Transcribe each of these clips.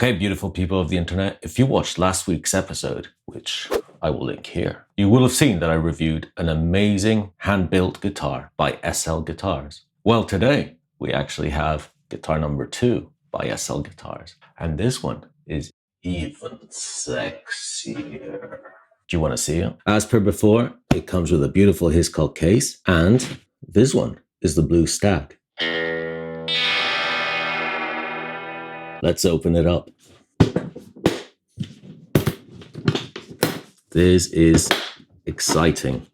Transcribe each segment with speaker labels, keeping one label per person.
Speaker 1: Okay, beautiful people of the internet, if you watched last week's episode, which I will link here, you will have seen that I reviewed an amazing hand-built guitar by SL Guitars. Well, today we actually have guitar number 2 by SL Guitars, and this one is even sexier. Do you want to see it? As per before, it comes with a beautiful Hiscock case, and this one is the blue Stag. Let's open it up. This is exciting.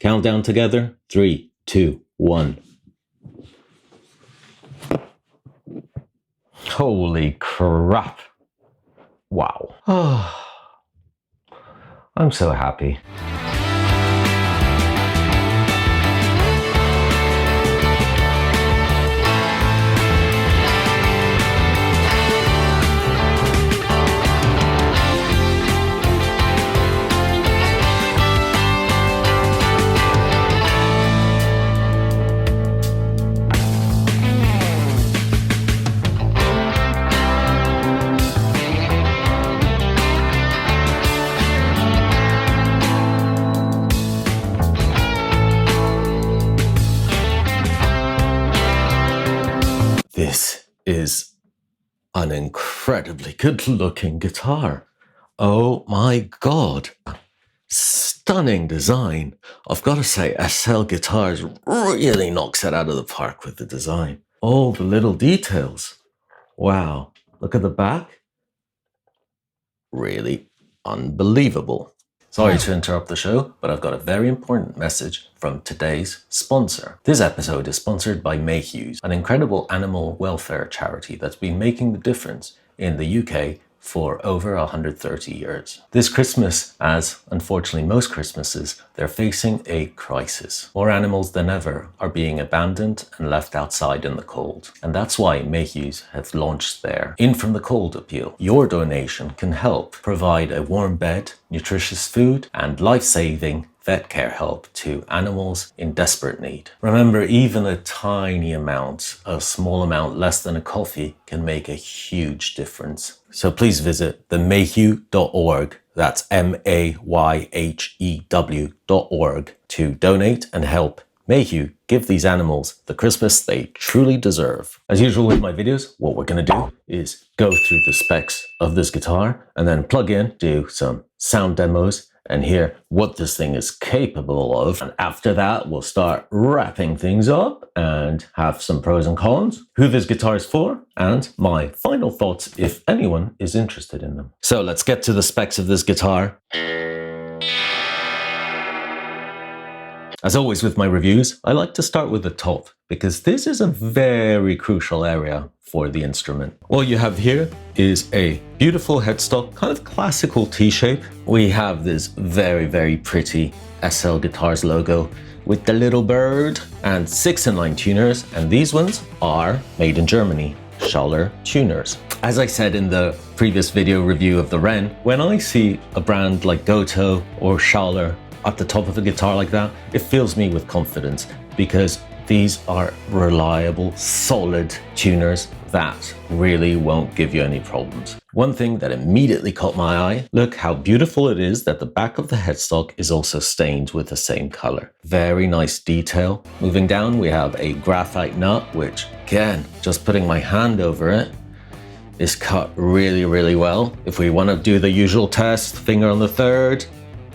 Speaker 1: Countdown together. 3, 2, 1. Holy crap. Wow. Oh, I'm so happy. This is an incredibly good-looking guitar. Oh my God. Stunning design. I've got to say, SL Guitars really knocks it out of the park with the design. All the little details. Wow. Look at the back. Really unbelievable. Sorry to interrupt the show, but I've got a very important message from today's sponsor. This episode is sponsored by Mayhew's, an incredible animal welfare charity that's been making the difference in the UK for over 130 years. This Christmas, as unfortunately most Christmases, they're facing a crisis. More animals than ever are being abandoned and left outside in the cold. And that's why Mayhew's have launched their In From the Cold appeal. Your donation can help provide a warm bed, nutritious food, and life-saving vet care help to animals in desperate need. Remember, even a tiny amount, a small amount less than a coffee, can make a huge difference. So please visit themayhew.org, that's MAYHEW.org, to donate and help Mayhew give these animals the Christmas they truly deserve. As usual with my videos, what we're going to do is go through the specs of this guitar and then plug in, do some sound demos, and hear what this thing is capable of. And after that, we'll start wrapping things up and have some pros and cons, who this guitar is for, and my final thoughts if anyone is interested in them. So let's get to the specs of this guitar. As always with my reviews, I like to start with the top, because this is a very crucial area for the instrument. What you have here is a beautiful headstock, kind of classical T-shape. We have this very, very pretty SL Guitars logo with the little bird and 6-in-line tuners, and these ones are made in Germany, Schaller tuners. As I said in the previous video review of the Wren, when I see a brand like Goto or Schaller at the top of a guitar like that, it fills me with confidence, because these are reliable, solid tuners that really won't give you any problems. One thing that immediately caught my eye, look how beautiful it is that the back of the headstock is also stained with the same color. Very nice detail. Moving down, we have a graphite nut, which again, just putting my hand over it, is cut really, really well. If we want to do the usual test, finger on the 3rd,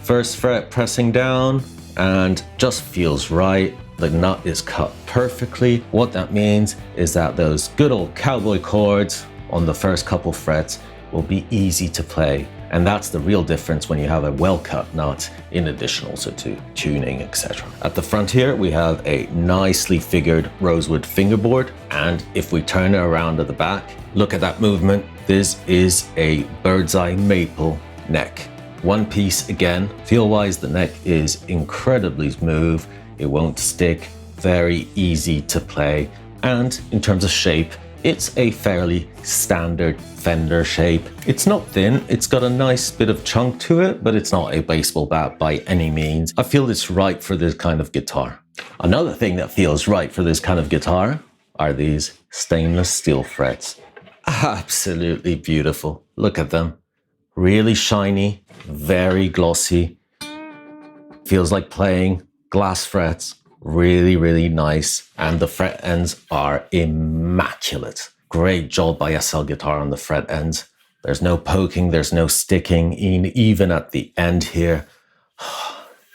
Speaker 1: 1st fret pressing down, and just feels right. The nut is cut perfectly. What that means is that those good old cowboy chords on the first couple frets will be easy to play. And that's the real difference when you have a well-cut nut, in addition also to tuning, etc. At the front here, we have a nicely figured rosewood fingerboard. And if we turn it around at the back, look at that movement. This is a bird's eye maple neck. One piece again. Feel-wise, the neck is incredibly smooth. It won't stick, very easy to play. And in terms of shape, it's a fairly standard Fender shape. It's not thin, it's got a nice bit of chunk to it, but it's not a baseball bat by any means. I feel it's right for this kind of guitar. Another thing that feels right for this kind of guitar are these stainless steel frets. Absolutely beautiful. Look at them. Really shiny, very glossy. Feels like playing glass frets. Really, really nice. And the fret ends are immaculate. Great job by SL Guitar on the fret ends. There's no poking, there's no sticking, even at the end here.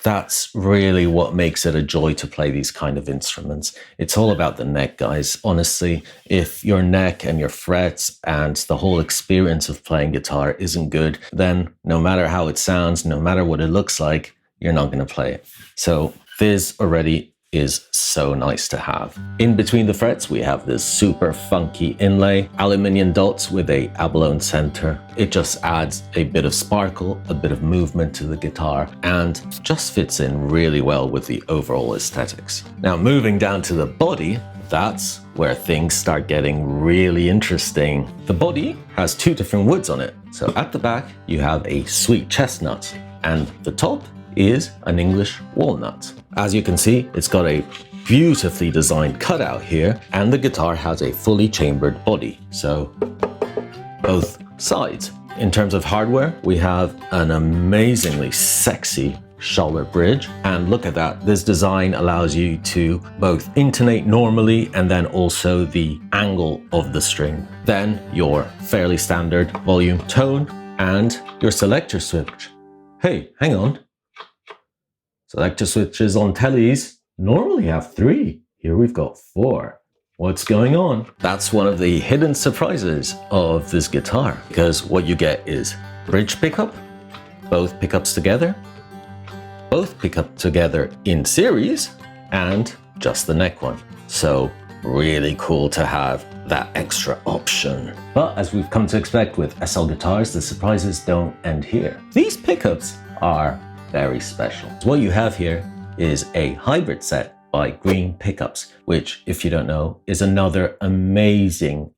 Speaker 1: That's really what makes it a joy to play these kind of instruments. It's all about the neck, guys. Honestly, if your neck and your frets and the whole experience of playing guitar isn't good, then no matter how it sounds, no matter what it looks like, you're not going to play it. So this already is so nice to have. In between the frets, we have this super funky inlay, aluminium dots with a abalone center. It just adds a bit of sparkle, a bit of movement to the guitar, and just fits in really well with the overall aesthetics. Now, moving down to the body, that's where things start getting really interesting. The body has two different woods on it. So at the back, you have a sweet chestnut, and the top is an English walnut. As you can see, it's got a beautifully designed cutout here, and the guitar has a fully chambered body, so both sides. In terms of hardware, we have an amazingly sexy Charlotte bridge, and look at that. This design allows you to both intonate normally and then also the angle of the string. Then your fairly standard volume tone and your selector switch. Hey, hang on. Selector switches on tellies normally have 3. Here we've got 4. What's going on? That's one of the hidden surprises of this guitar, because what you get is bridge pickup, both pickups together, both pickup together in series, and just the neck one. So really cool to have that extra option. But as we've come to expect with SL guitars, the surprises don't end here. These pickups are very special. What you have here is a hybrid set by Green Pickups, which, if you don't know, is another amazing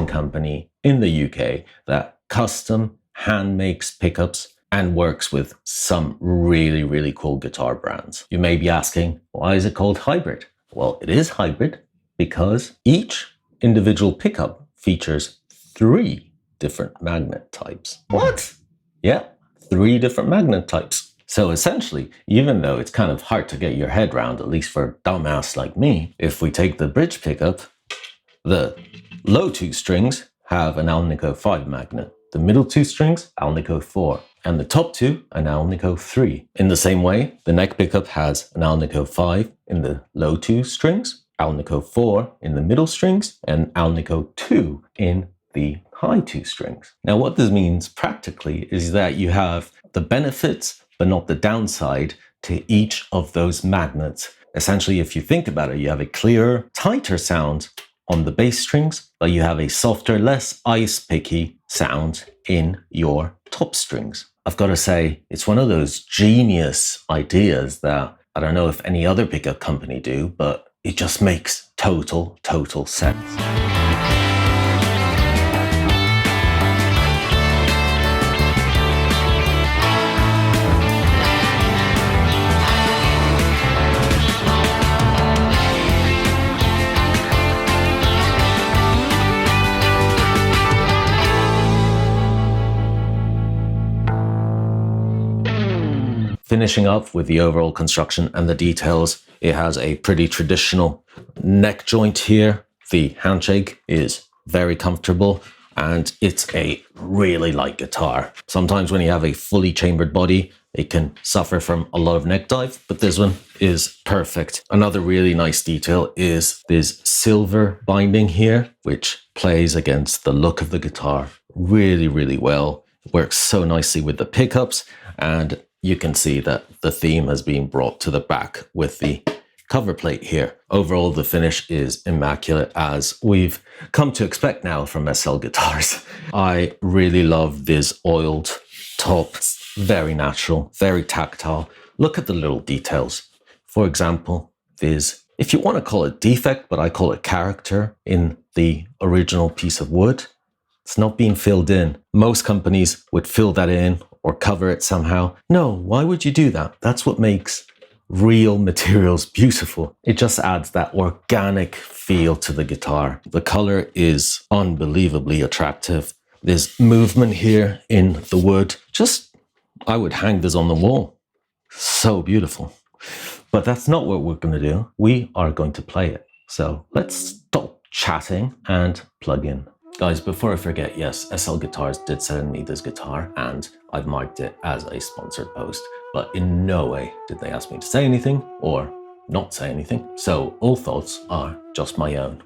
Speaker 1: company in the UK that custom hand makes pickups and works with some really cool guitar brands. You may be asking, why is it called hybrid? Well, it is hybrid because each individual pickup features 3 different magnet types. What? Yeah, 3 different magnet types. So essentially, even though it's kind of hard to get your head around, at least for a dumbass like me, if we take the bridge pickup, the low 2 strings have an Alnico 5 magnet, the middle 2 strings, Alnico 4, and the top 2, an Alnico 3. In the same way, the neck pickup has an Alnico 5 in the low 2 strings, Alnico 4 in the middle strings, and Alnico 2 in the high 2 strings. Now, what this means practically is that you have the benefits but not the downside to each of those magnets. Essentially, if you think about it, you have a clearer, tighter sound on the bass strings, but you have a softer, less ice-picky sound in your top strings. I've got to say, it's one of those genius ideas that I don't know if any other pickup company do, but it just makes total sense. Finishing up with the overall construction and the details, it has a pretty traditional neck joint here. The handshake is very comfortable and it's a really light guitar. Sometimes when you have a fully chambered body, it can suffer from a lot of neck dive, but this one is perfect. Another really nice detail is this silver binding here, which plays against the look of the guitar really well. It works so nicely with the pickups, and you can see that the theme has been brought to the back with the cover plate here. Overall, the finish is immaculate, as we've come to expect now from SL guitars. I really love this oiled top. It's very natural, very tactile. Look at the little details. For example, there's, if you want to call it defect, but I call it character in the original piece of wood. It's not being filled in. Most companies would fill that in or cover it somehow. No, why would you do that? That's what makes real materials, beautiful. It just adds that organic feel to the guitar. The color is unbelievably attractive. There's movement here in the wood. I would hang this on the wall. So beautiful. But that's not what we're going to do. We are going to play it. So let's stop chatting and plug in. Guys, before I forget, yes, SL Guitars did send me this guitar and I've marked it as a sponsored post, but in no way did they ask me to say anything or not say anything. So all thoughts are just my own.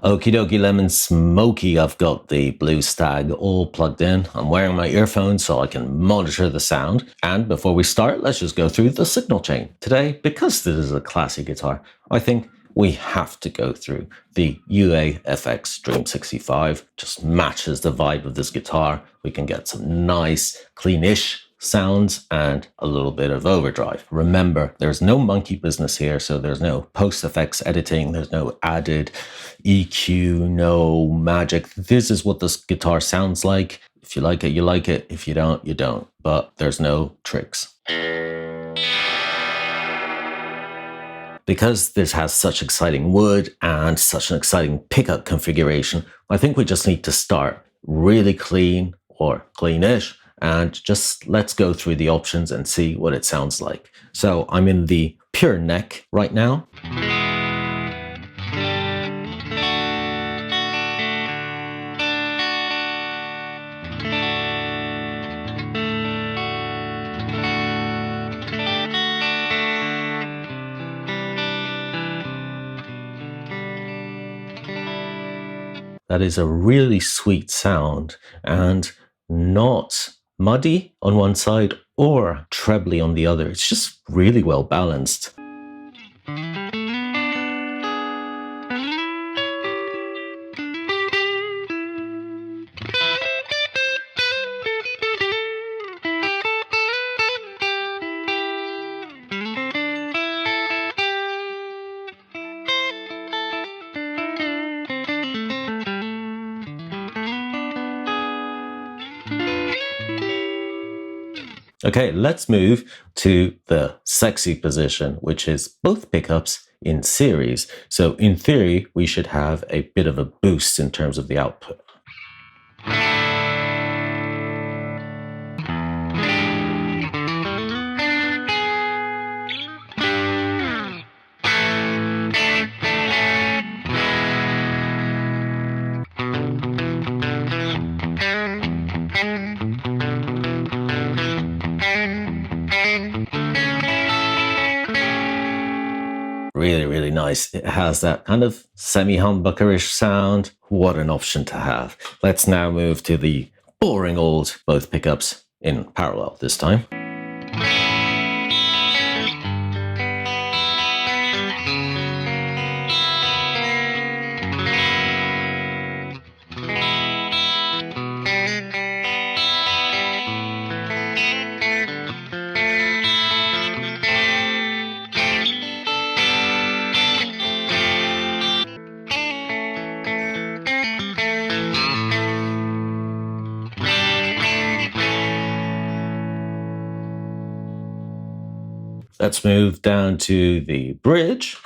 Speaker 1: Okie dokie lemon smoky, I've got the blue Stag all plugged in. I'm wearing my earphones so I can monitor the sound. And before we start, let's just go through the signal chain. Today, because this is a classic guitar, I think we have to go through the UA-FX Dream 65. Just matches the vibe of this guitar. We can get some nice, cleanish sounds and a little bit of overdrive. Remember, there's no monkey business here, so there's no post-effects editing, there's no added EQ, no magic. This is what this guitar sounds like. If you like it, you like it. If you don't, you don't. But there's no tricks. Because this has such exciting wood and such an exciting pickup configuration, I think we just need to start really clean or cleanish. And just let's go through the options and see what it sounds like. So I'm in the pure neck right now. That is a really sweet sound and not muddy on one side or trebly on the other. It's just really well balanced. Okay, let's move to the sexy position, which is both pickups in series. So in theory, we should have a bit of a boost in terms of the output. Really, really nice. It has that kind of semi-humbuckerish sound. What an option to have. Let's now move to the boring old both pickups in parallel this time. Let's move down to the bridge.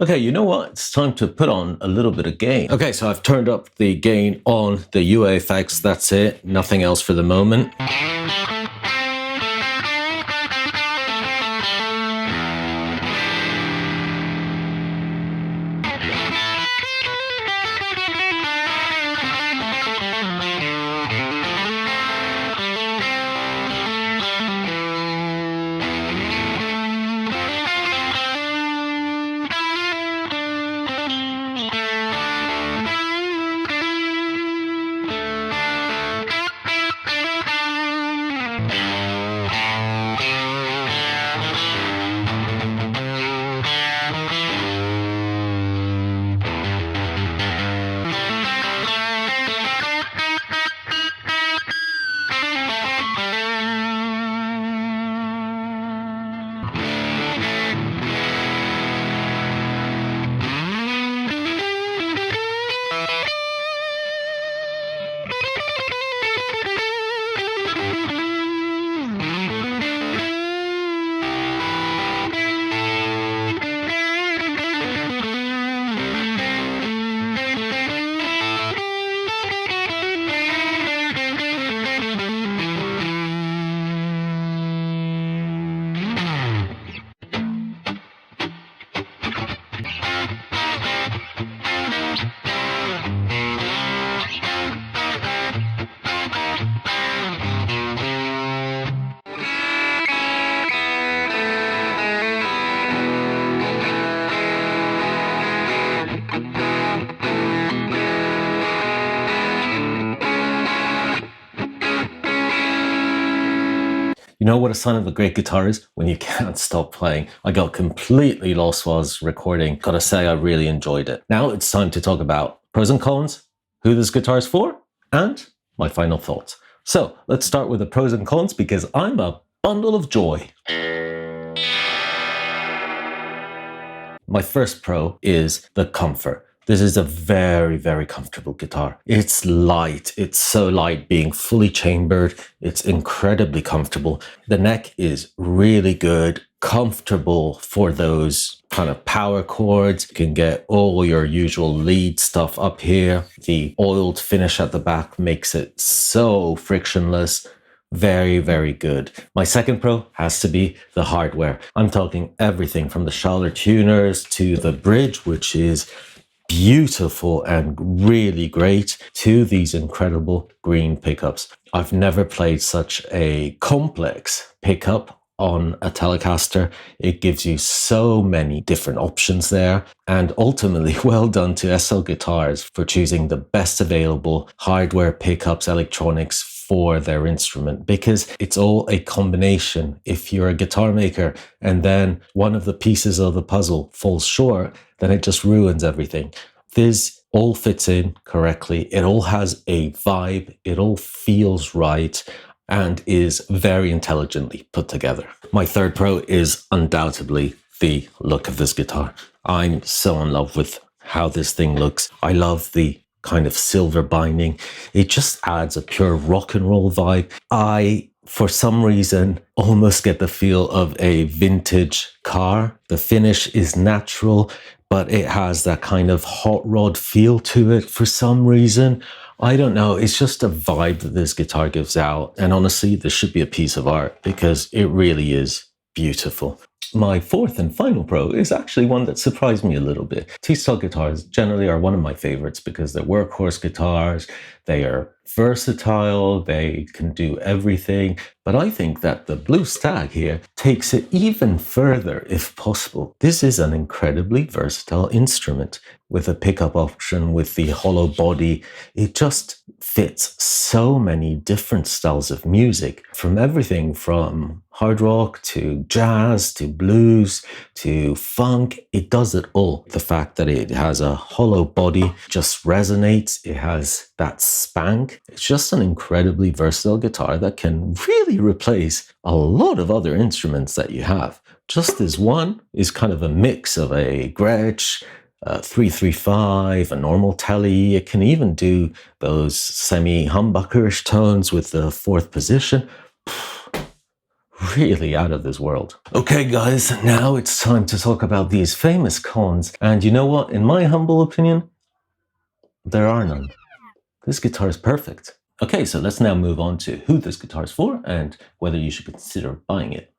Speaker 1: Okay, you know what? It's time to put on a little bit of gain. Okay, so I've turned up the gain on the UA effects. That's it. Nothing else for the moment. You know what a sign of a great guitar is? When you can't stop playing. I got completely lost while I was recording. Gotta say, I really enjoyed it. Now it's time to talk about pros and cons, who this guitar is for, and my final thoughts. So let's start with the pros and cons because I'm a bundle of joy. My first pro is the comfort. This is a very, very comfortable guitar. It's light. It's so light being fully chambered. It's incredibly comfortable. The neck is really good, comfortable for those kind of power chords. You can get all your usual lead stuff up here. The oiled finish at the back makes it so frictionless. Very, very good. My second pro has to be the hardware. I'm talking everything from the shoulder tuners to the bridge, which is beautiful and really great, to these incredible green pickups. I've never played such a complex pickup on a Telecaster. It gives you so many different options there, and ultimately well done to SL Guitars for choosing the best available hardware, pickups, electronics for their instrument, because it's all a combination. If you're a guitar maker and then one of the pieces of the puzzle falls short, then it just ruins everything. This all fits in correctly. It all has a vibe. It all feels right and is very intelligently put together. My third pro is undoubtedly the look of this guitar. I'm so in love with how this thing looks. I love the kind of silver binding. It just adds a pure rock and roll vibe. I, for some reason, almost get the feel of a vintage car. The finish is natural, but it has that kind of hot rod feel to it for some reason. I don't know. It's just a vibe that this guitar gives out. And honestly, this should be a piece of art because it really is beautiful. My fourth and final pro is actually one that surprised me a little bit. T-style guitars generally are one of my favorites because they're workhorse guitars, they are versatile, they can do everything. But I think that the Blue Stag here takes it even further if possible. This is an incredibly versatile instrument with a pickup option, with the hollow body. It just fits so many different styles of music, from everything from hard rock to jazz to blues to funk. It does it all. The fact that it has a hollow body just resonates. It has that spank. It's just an incredibly versatile guitar that can really replace a lot of other instruments that you have. Just this one is kind of a mix of a Gretsch, 335, a normal telly. It can even do those semi-humbuckerish tones with the fourth position. Really out of this world. Okay guys, now it's time to talk about these famous cons. And you know what? In my humble opinion, there are none. This guitar is perfect. Okay, so let's now move on to who this guitar is for and whether you should consider buying it.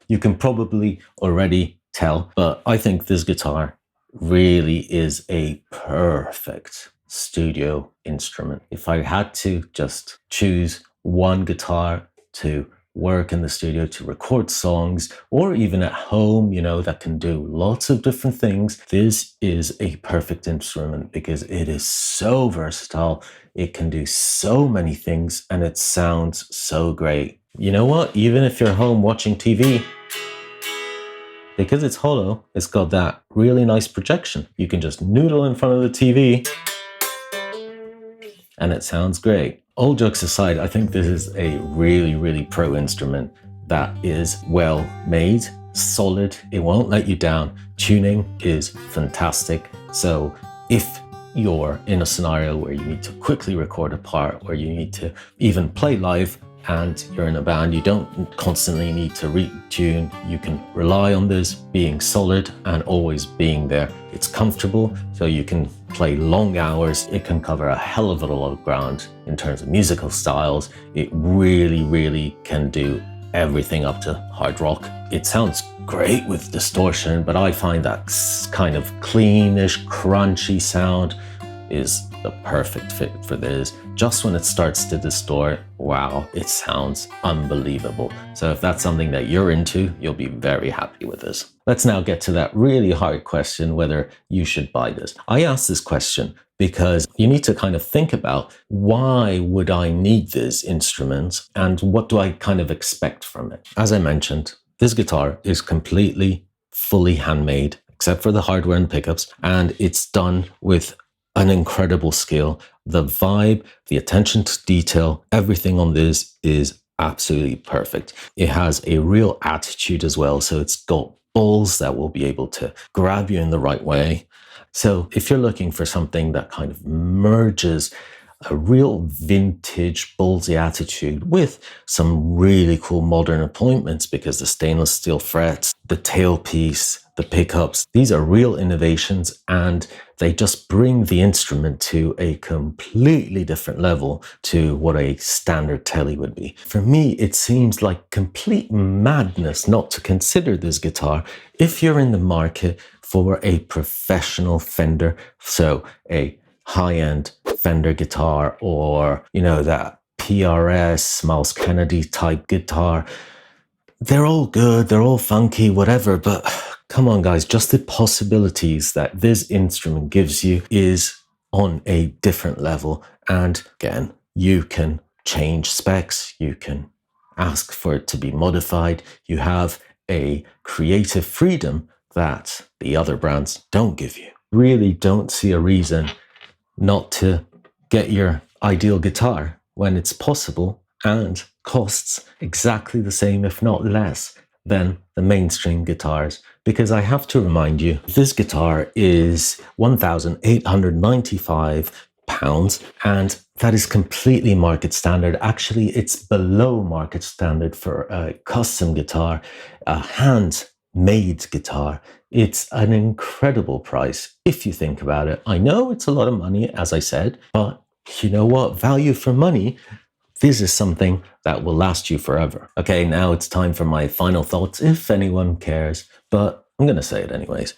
Speaker 1: You can probably already tell, but I think this guitar really is a perfect studio instrument. If I had to just choose one guitar to work in the studio, to record songs, or even at home, you know, that can do lots of different things, this is a perfect instrument because it is so versatile. It can do so many things and it sounds so great. You know what? Even if you're home watching TV, because it's hollow, it's got that really nice projection. You can just noodle in front of the TV and it sounds great. All jokes aside, I think this is a really, really pro instrument that is well made, solid, it won't let you down. Tuning is fantastic. So if you're in a scenario where you need to quickly record a part, or you need to even play live and you're in a band, you don't constantly need to retune. You can rely on this being solid and always being there. It's comfortable, so you can play long hours. It can cover a hell of a lot of ground in terms of musical styles. It really, really can do everything up to hard rock. It sounds great with distortion, but I find that kind of cleanish, crunchy sound is the perfect fit for this. Just when it starts to distort, wow, it sounds unbelievable. So if that's something that you're into, you'll be very happy with this. Let's now get to that really hard question, whether you should buy this. I asked this question because you need to kind of think about, why would I need this instrument and what do I kind of expect from it? As I mentioned, this guitar is completely, fully handmade, except for the hardware and pickups, and it's done with an incredible skill. The vibe, the attention to detail, everything on this is absolutely perfect. It has a real attitude as well, so it's got balls that will be able to grab you in the right way. So if you're looking for something that kind of merges a real vintage ballsy attitude with some really cool modern appointments, because the stainless steel frets, the tailpiece, the pickups, these are real innovations, and they just bring the instrument to a completely different level to what a standard telly would be. For me, it seems like complete madness not to consider this guitar if you're in the market for a professional Fender, so a high-end Fender guitar, or, you know, that PRS, Miles Kennedy type guitar. They're all good, they're all funky, whatever, but come on guys, just the possibilities that this instrument gives you is on a different level. And again, you can change specs, you can ask for it to be modified, you have a creative freedom that the other brands don't give you. Really don't see a reason not to get your ideal guitar when it's possible and costs exactly the same, if not less, than the mainstream guitars. Because I have to remind you, this guitar is £1,895, and that is completely market standard. Actually, it's below market standard for a custom guitar, a handmade guitar. It's an incredible price if you think about it. I know it's a lot of money, as I said, but you know what? Value for money, this is something that will last you forever. Okay, now it's time for my final thoughts, if anyone cares, but I'm going to say it anyways.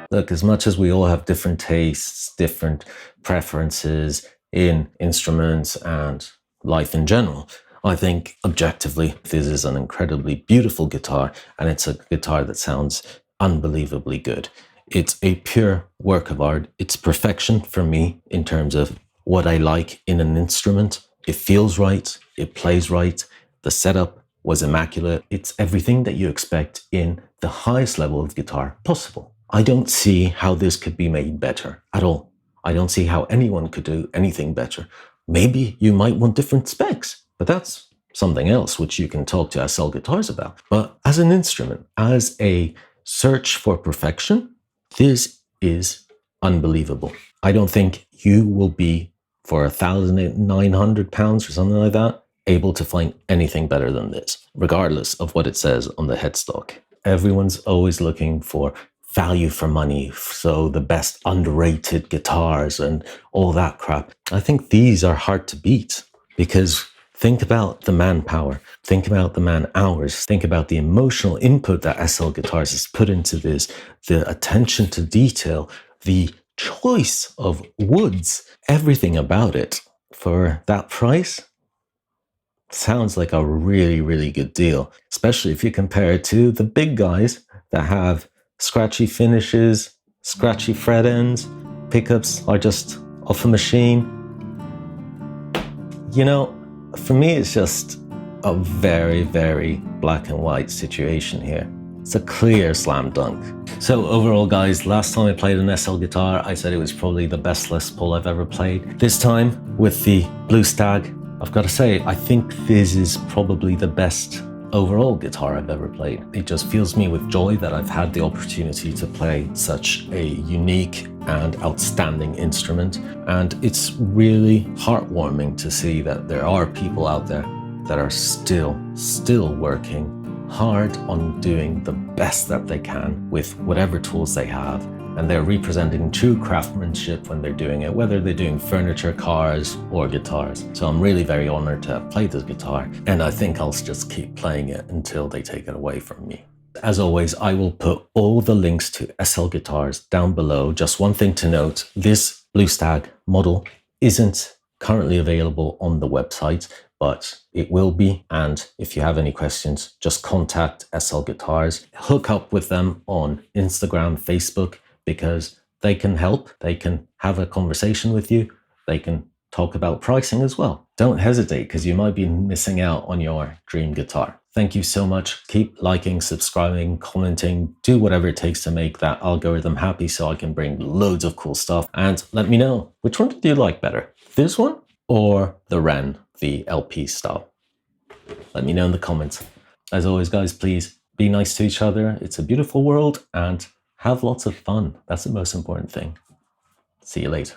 Speaker 1: Look, as much as we all have different tastes, different preferences in instruments and life in general, I think objectively, this is an incredibly beautiful guitar, and it's a guitar that sounds unbelievably good. It's a pure work of art. It's perfection for me in terms of what I like in an instrument. It feels right. It plays right. The setup was immaculate. It's everything that you expect in the highest level of guitar possible. I don't see how this could be made better at all. I don't see how anyone could do anything better. Maybe you might want different specs, but that's something else which you can talk to SL Guitars about. But as an instrument, as a search for perfection, this is unbelievable. I don't think you will be, for £1,900 or something like that, able to find anything better than this, regardless of what it says on the headstock. Everyone's always looking for value for money, so the best underrated guitars and all that crap. I think these are hard to beat, because think about the manpower, think about the man hours, think about the emotional input that SL Guitars has put into this, the attention to detail, the choice of woods, everything about it. For that price, sounds like a really, really good deal, especially if you compare it to the big guys that have scratchy finishes, scratchy fret ends, pickups are just off a machine. You know, for me, it's just a very, very black and white situation here. It's a clear slam dunk. So overall, guys, last time I played an SL guitar, I said it was probably the best Les Paul I've ever played. This time, with the Blue Stag, I've got to say, I think this is probably the best overall guitar I've ever played. It just fills me with joy that I've had the opportunity to play such a unique and outstanding instrument, and it's really heartwarming to see that there are people out there that are still working hard on doing the best that they can with whatever tools they have, and they're representing true craftsmanship when they're doing it, whether they're doing furniture, cars, or guitars. So I'm really very honored to have played this guitar, and I think I'll just keep playing it until they take it away from me. As always, I will put all the links to SL guitars down below. Just one thing to note, this Blue Stag model isn't currently available on the website, but it will be. And if you have any questions, just contact SL Guitars. Hook up with them on Instagram, Facebook, because they can help. They can have a conversation with you. They can talk about pricing as well. Don't hesitate, because you might be missing out on your dream guitar. Thank you so much. Keep liking, subscribing, commenting, do whatever it takes to make that algorithm happy so I can bring loads of cool stuff. And let me know, which one do you like better? This one or the Wren, the LP style? Let me know in the comments. As always, guys, please be nice to each other. It's a beautiful world, and have lots of fun. That's the most important thing. See you later.